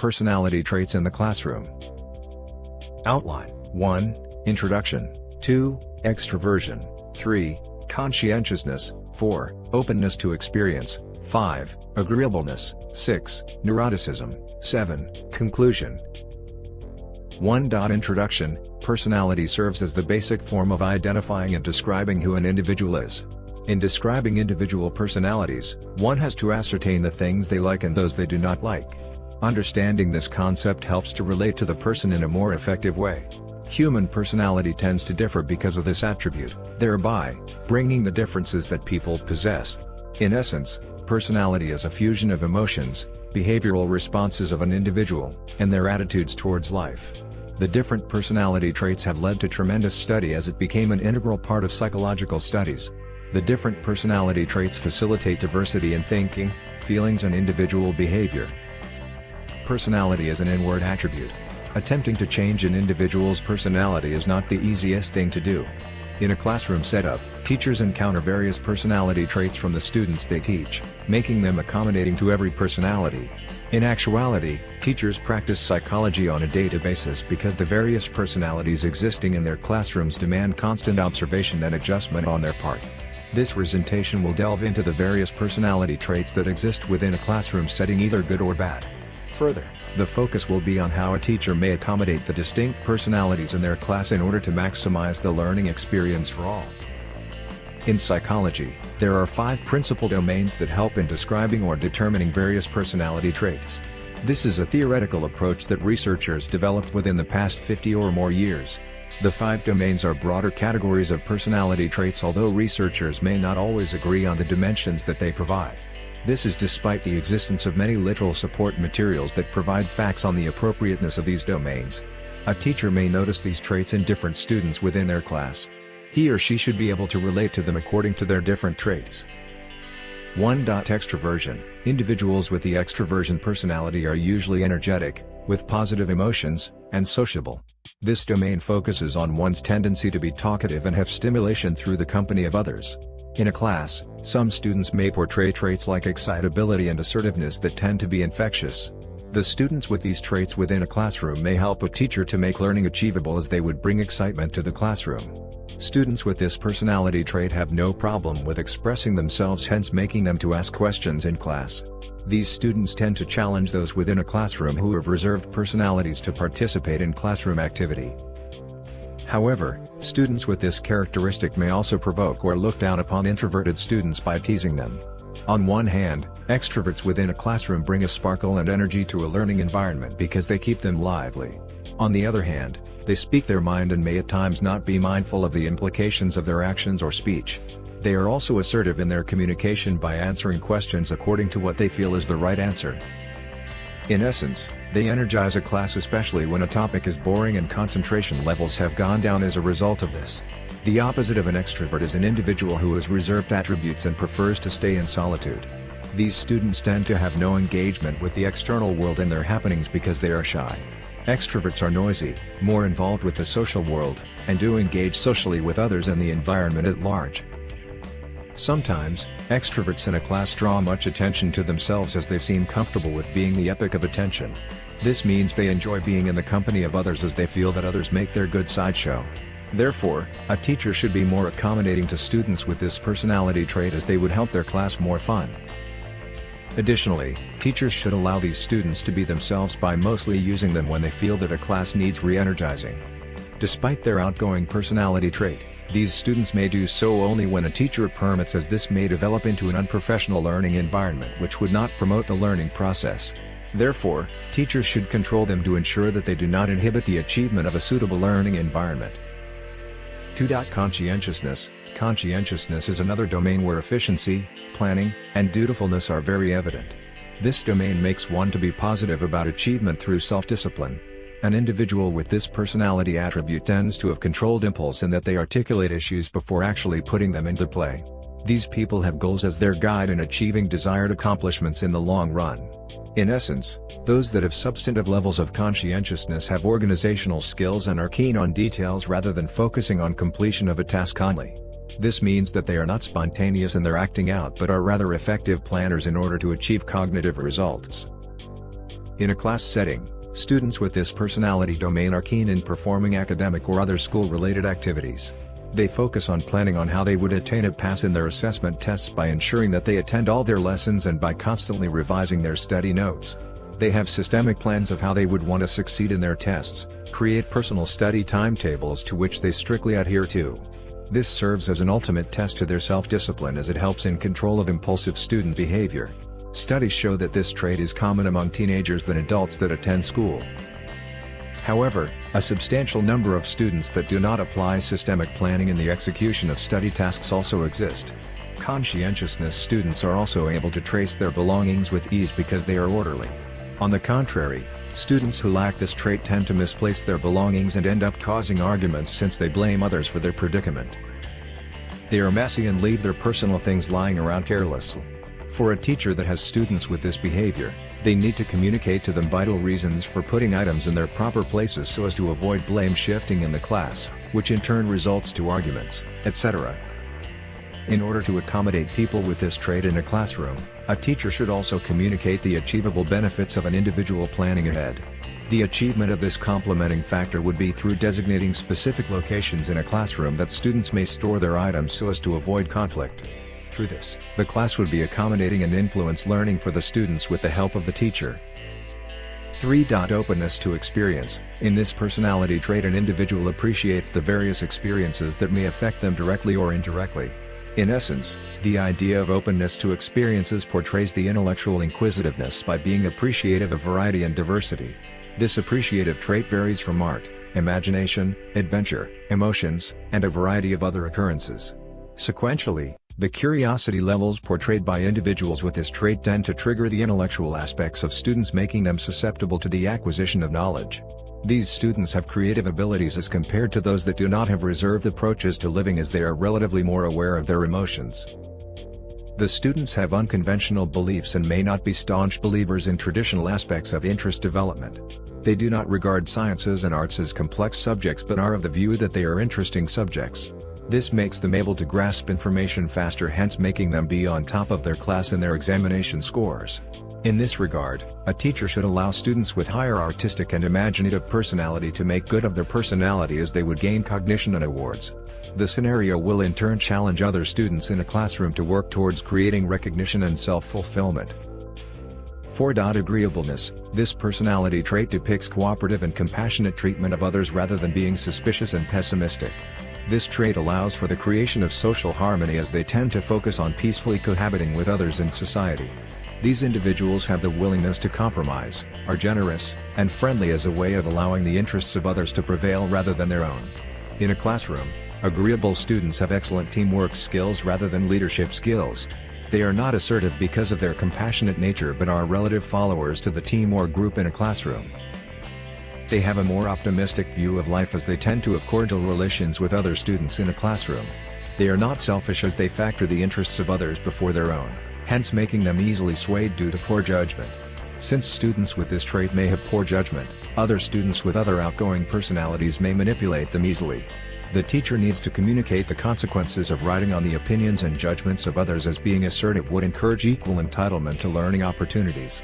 Personality traits in the classroom. Outline: 1. Introduction. 2. Extroversion. 3. Conscientiousness. 4. Openness to experience. 5. Agreeableness. 6. Neuroticism. 7. Conclusion. 1. Introduction. Personality serves as the basic form of identifying and describing who an individual is. In describing individual personalities, one has to ascertain the things they like and those they do not like. Understanding this concept helps to relate to the person in a more effective way. Human personality tends to differ because of this attribute, thereby bringing the differences that people possess. In essence, personality is a fusion of emotions, behavioral responses of an individual, and their attitudes towards life. The different personality traits have led to tremendous study as it became an integral part of psychological studies. The different personality traits facilitate diversity in thinking, feelings and individual behavior. Personality is an inward attribute. Attempting to change an individual's personality is not the easiest thing to do. In a classroom setup, teachers encounter various personality traits from the students they teach, making them accommodating to every personality. In actuality, teachers practice psychology on a daily basis because the various personalities existing in their classrooms demand constant observation and adjustment on their part. This presentation will delve into the various personality traits that exist within a classroom setting, either good or bad. Further, the focus will be on how a teacher may accommodate the distinct personalities in their class in order to maximize the learning experience for all. In psychology, there are 5 principal domains that help in describing or determining various personality traits. This is a theoretical approach that researchers developed within the past 50 or more years. The 5 domains are broader categories of personality traits, although researchers may not always agree on the dimensions that they provide. This is despite the existence of many literal support materials that provide facts on the appropriateness of these domains. A teacher may notice these traits in different students within their class. He or she should be able to relate to them according to their different traits. 1. Extroversion. Individuals with the extroversion personality are usually energetic, with positive emotions, and sociable. This domain focuses on one's tendency to be talkative and have stimulation through the company of others. In a class, some students may portray traits like excitability and assertiveness that tend to be infectious. The students with these traits within a classroom may help a teacher to make learning achievable, as they would bring excitement to the classroom. Students with this personality trait have no problem with expressing themselves, hence making them to ask questions in class. These students tend to challenge those within a classroom who have reserved personalities to participate in classroom activity. However, students with this characteristic may also provoke or look down upon introverted students by teasing them. On one hand, extroverts within a classroom bring a sparkle and energy to a learning environment because they keep them lively. On the other hand, they speak their mind and may at times not be mindful of the implications of their actions or speech. They are also assertive in their communication by answering questions according to what they feel is the right answer. In essence, they energize a class, especially when a topic is boring and concentration levels have gone down as a result of this. The opposite of an extrovert is an individual who has reserved attributes and prefers to stay in solitude. These students tend to have no engagement with the external world and their happenings because they are shy. Extroverts are noisy, more involved with the social world, and do engage socially with others and the environment at large. Sometimes, extroverts in a class draw much attention to themselves as they seem comfortable with being the epic of attention. This means they enjoy being in the company of others as they feel that others make their good sideshow. Therefore, a teacher should be more accommodating to students with this personality trait, as they would help their class more fun. Additionally, teachers should allow these students to be themselves by mostly using them when they feel that a class needs re-energizing. Despite their outgoing personality trait, these students may do so only when a teacher permits, as this may develop into an unprofessional learning environment which would not promote the learning process. Therefore, teachers should control them to ensure that they do not inhibit the achievement of a suitable learning environment. 2. Conscientiousness. Conscientiousness is another domain where efficiency, planning, and dutifulness are very evident. This domain makes one to be positive about achievement through self-discipline. An individual with this personality attribute tends to have controlled impulse in that they articulate issues before actually putting them into play. These people have goals as their guide in achieving desired accomplishments in the long run. In essence, those that have substantive levels of conscientiousness have organizational skills and are keen on details rather than focusing on completion of a task only. This means that they are not spontaneous in their acting out, but are rather effective planners in order to achieve cognitive results. In a class setting, students with this personality domain are keen in performing academic or other school-related activities. They focus on planning on how they would attain a pass in their assessment tests by ensuring that they attend all their lessons and by constantly revising their study notes. They have systemic plans of how they would want to succeed in their tests, create personal study timetables to which they strictly adhere to. This serves as an ultimate test to their self-discipline as it helps in control of impulsive student behavior. Studies show that this trait is common among teenagers than adults that attend school. However, a substantial number of students that do not apply systemic planning in the execution of study tasks also exist. Conscientiousness students are also able to trace their belongings with ease because they are orderly. On the contrary, students who lack this trait tend to misplace their belongings and end up causing arguments since they blame others for their predicament. They are messy and leave their personal things lying around carelessly. For a teacher that has students with this behavior, they need to communicate to them vital reasons for putting items in their proper places so as to avoid blame shifting in the class, which in turn results to arguments, etc. In order to accommodate people with this trait in a classroom, a teacher should also communicate the achievable benefits of an individual planning ahead. The achievement of this complementing factor would be through designating specific locations in a classroom that students may store their items so as to avoid conflict. Through this, the class would be accommodating and influence learning for the students with the help of the teacher. 3. Openness to experience. In this personality trait, an individual appreciates the various experiences that may affect them directly or indirectly. In essence, the idea of openness to experiences portrays the intellectual inquisitiveness by being appreciative of variety and diversity. This appreciative trait varies from art, imagination, adventure, emotions, and a variety of other occurrences. Sequentially, the curiosity levels portrayed by individuals with this trait tend to trigger the intellectual aspects of students, making them susceptible to the acquisition of knowledge. These students have creative abilities as compared to those that do not have reserved approaches to living, as they are relatively more aware of their emotions. The students have unconventional beliefs and may not be staunch believers in traditional aspects of interest development. They do not regard sciences and arts as complex subjects but are of the view that they are interesting subjects. This makes them able to grasp information faster, hence making them be on top of their class in their examination scores. In this regard, a teacher should allow students with higher artistic and imaginative personality to make good of their personality, as they would gain cognition and awards. The scenario will in turn challenge other students in a classroom to work towards creating recognition and self-fulfillment. 4. Agreeableness. This personality trait depicts cooperative and compassionate treatment of others rather than being suspicious and pessimistic. This trait allows for the creation of social harmony, as they tend to focus on peacefully cohabiting with others in society. These individuals have the willingness to compromise, are generous, and friendly as a way of allowing the interests of others to prevail rather than their own. In a classroom, agreeable students have excellent teamwork skills rather than leadership skills. They are not assertive because of their compassionate nature but are relative followers to the team or group in a classroom. They have a more optimistic view of life as they tend to have cordial relations with other students in a classroom. They are not selfish as they factor the interests of others before their own, hence making them easily swayed due to poor judgment. Since students with this trait may have poor judgment, other students with other outgoing personalities may manipulate them easily. The teacher needs to communicate the consequences of riding on the opinions and judgments of others, as being assertive would encourage equal entitlement to learning opportunities.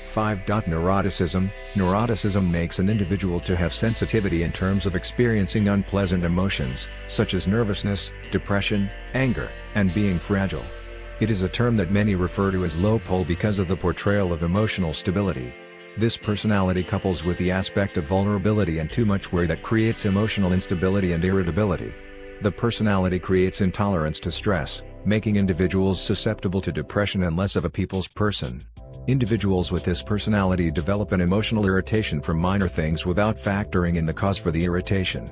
5. Neuroticism. Neuroticism makes an individual to have sensitivity in terms of experiencing unpleasant emotions, such as nervousness, depression, anger, and being fragile. It is a term that many refer to as low pole because of the portrayal of emotional stability. This personality couples with the aspect of vulnerability and too much worry that creates emotional instability and irritability. The personality creates intolerance to stress, making individuals susceptible to depression and less of a people's person. Individuals with this personality develop an emotional irritation from minor things without factoring in the cause for the irritation.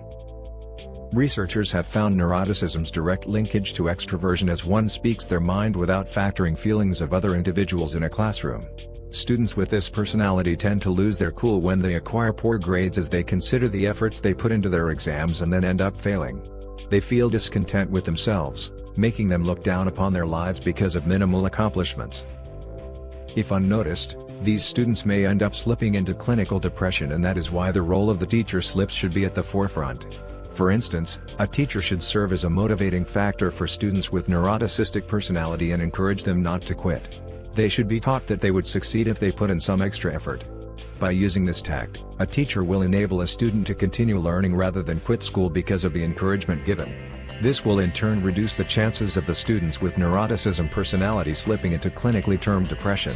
Researchers have found neuroticism's direct linkage to extroversion, as one speaks their mind without factoring feelings of other individuals in a classroom. Students with this personality tend to lose their cool when they acquire poor grades, as they consider the efforts they put into their exams and then end up failing. They feel discontent with themselves, making them look down upon their lives because of minimal accomplishments. If unnoticed, these students may end up slipping into clinical depression, and that is why the role of the teacher slips should be at the forefront. For instance, a teacher should serve as a motivating factor for students with neuroticistic personality and encourage them not to quit. They should be taught that they would succeed if they put in some extra effort. By using this tact, a teacher will enable a student to continue learning rather than quit school because of the encouragement given. This will in turn reduce the chances of the students with neuroticism personality slipping into clinically termed depression.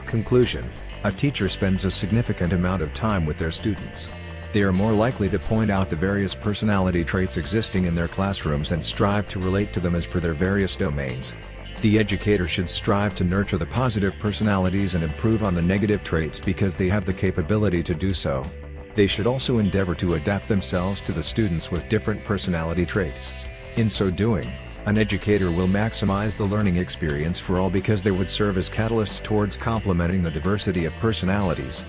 Conclusion: a teacher spends a significant amount of time with their students. They are more likely to point out the various personality traits existing in their classrooms and strive to relate to them as per their various domains. The educator should strive to nurture the positive personalities and improve on the negative traits because they have the capability to do so. They should also endeavor to adapt themselves to the students with different personality traits. In so doing, an educator will maximize the learning experience for all because they would serve as catalysts towards complementing the diversity of personalities.